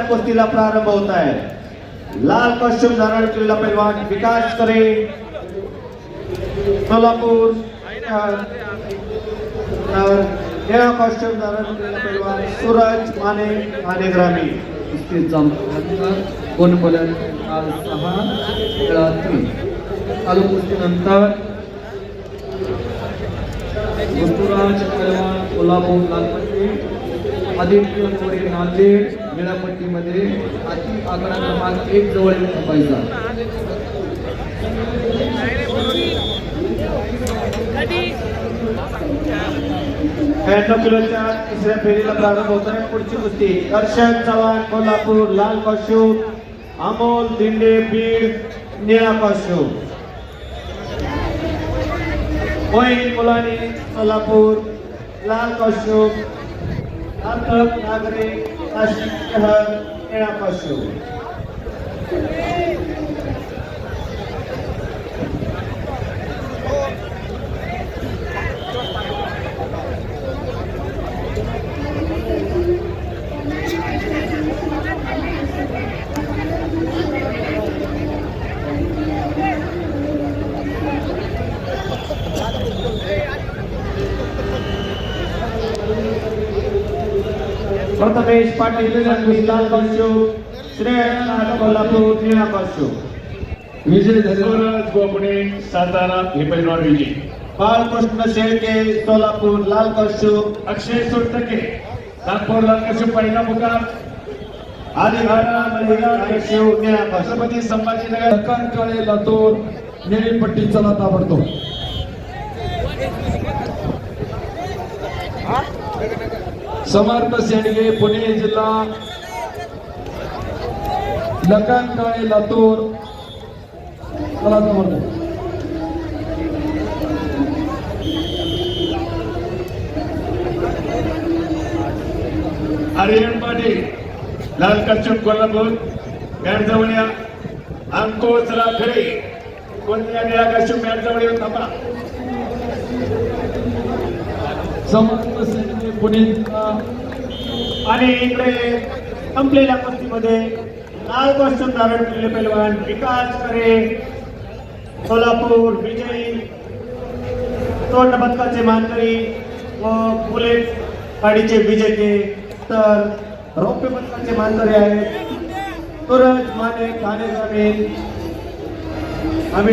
कुस्तीला प्रारंभ होत आहे। लाल कॉस्ट्यूम धारण केलेला पैलवान विकास करे सोलापूर, निळा कॉस्ट्यूम धारण केलेला पैलवान सूरज माने मानेग्रामी। कुस्तीचा कोण बोलत आज 6 वेळा 3 चालू कुस्तीनंतर ऋतुराज पैलवान कोल्हापूर लालपट्टी, आदित्य मोरे नांदेड निळापट्टीमध्ये हाती आकडा क्रमांक 1 जवळ येऊन थांबायचा। 91 किलोच्या तिसऱ्या फेरीला प्रारंभ होत आहे। पुढची कुस्ती कर्षण चव्हाण कोल्हापूर लाल कॉस्ट्यूम, अमोल दिंडे बीड निळा कॉस्ट्यूम, मोहित मुलानी सोलापूर लाल कॉस्ट्यूम, सार्थक नागरे नाशिक शहर निळा कॉस्ट्यूम। प्रथमेश पाटील लाल कॉस्ट्यूम, श्रेयस कोल्हापूर निळा कॉस्ट्यूम। विजय झालेला सूरज गोपणे सातारा हे पैलवान विजय। बाळकृष्ण शेळके सोलापूर लाल कॉस्ट्यूम, अक्षय सोटके नागपूर लाल कॉस्ट्यूम पहिला मुकाम। आदिवारा महिला कॉस्ट्यूम निळा कॉस्ट्यूम। छत्रपती संभाजीनगर काळे लातूर निळी पट्टी चला ताबडतोब। समर्थ शेंडगे पुणे जिल्हा, लखन काळे लातूर चला ताबडतोब। आर्यन पाटील लाल कॉस्ट्यूम कोल्हापूर मॅट जवळ या। अंकुश राखडे कोणत्या निळा कॉस्ट्यूम मॅट जवळ येऊन थांबा। समर्थ शेंडगे पुणे जिल्हा, आणि इकडे संपलेल्या कुस्तीमध्ये लाल कॉस्ट्यूम धारण केलेले पैलवान विकास करे सोलापूर विजयी, स्वर्ण पदकाचे मानकरी व बुलेट गाडीचे विजेते, तर रौप्य पदकाचे मानकरी आहेत सूरज माने ठाणे ग्रामीण। आम्ही